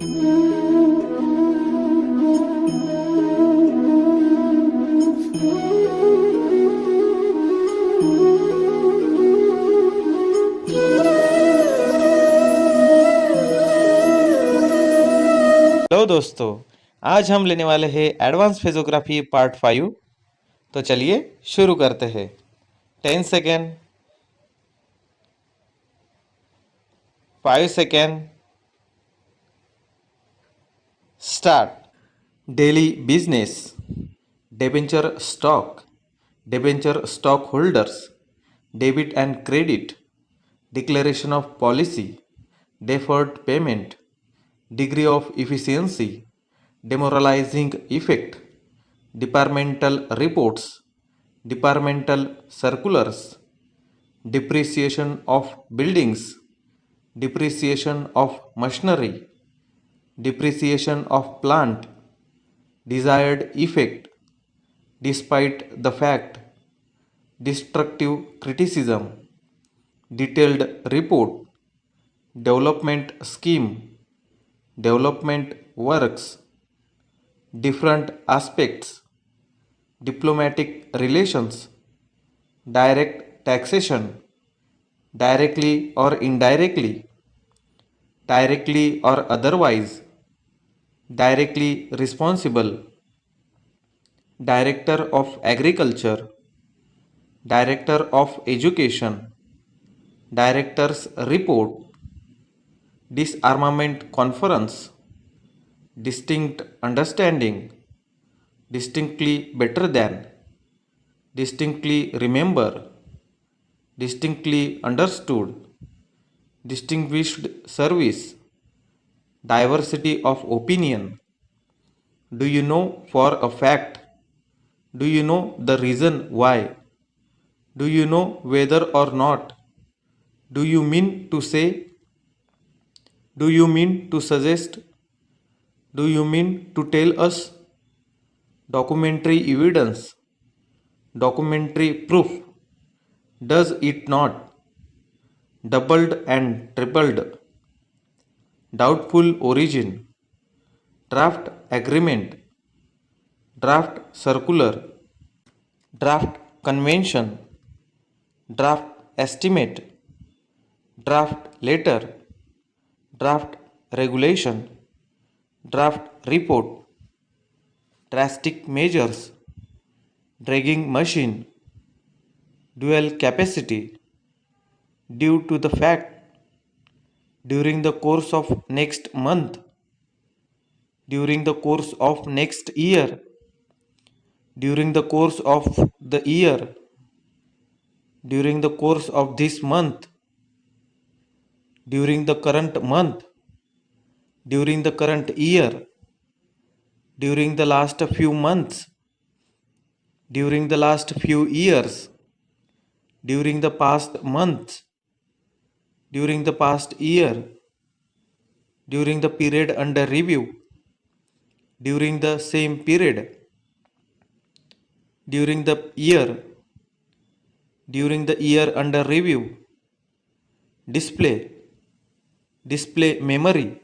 Hello दोस्तों, आज हम लेने वाले हैं एडवांस फेजोग्राफी पार्ट 5। तो चलिए शुरू करते हैं। 10 second, 5 second, start. Daily business, debenture stock holders, debit and credit, declaration of policy, deferred payment, degree of efficiency, demoralizing effect, departmental reports, departmental circulars, depreciation of buildings, depreciation of machinery, depreciation of plant, desired effect, despite the fact, destructive criticism, detailed report, development scheme, development works, different aspects, diplomatic relations, direct taxation, directly or indirectly, directly or otherwise, directly responsible, director of agriculture, director of education, director's report, disarmament conference, distinct understanding, distinctly better than, distinctly remember, distinctly understood, distinguished service, diversity of opinion. Do you know for a fact? Do you know the reason why? Do you know whether or not? Do you mean to say? Do you mean to suggest? Do you mean to tell us? Documentary evidence, documentary proof. Does it not? Doubled and tripled. Doubtful origin. Draft agreement. Draft circular. Draft convention. Draft estimate. Draft letter. Draft regulation. Draft report. Drastic measures. Dragging machine. Dual capacity. Due to the fact. During the course of next month. During the course of next year. During the course of the year. During the course of this month. During the current month. During the current year. During the last few months. During the last few years. During the past months. During the past year. During the period under review. During the same period. During the year. During the year under review. Display. Display memory.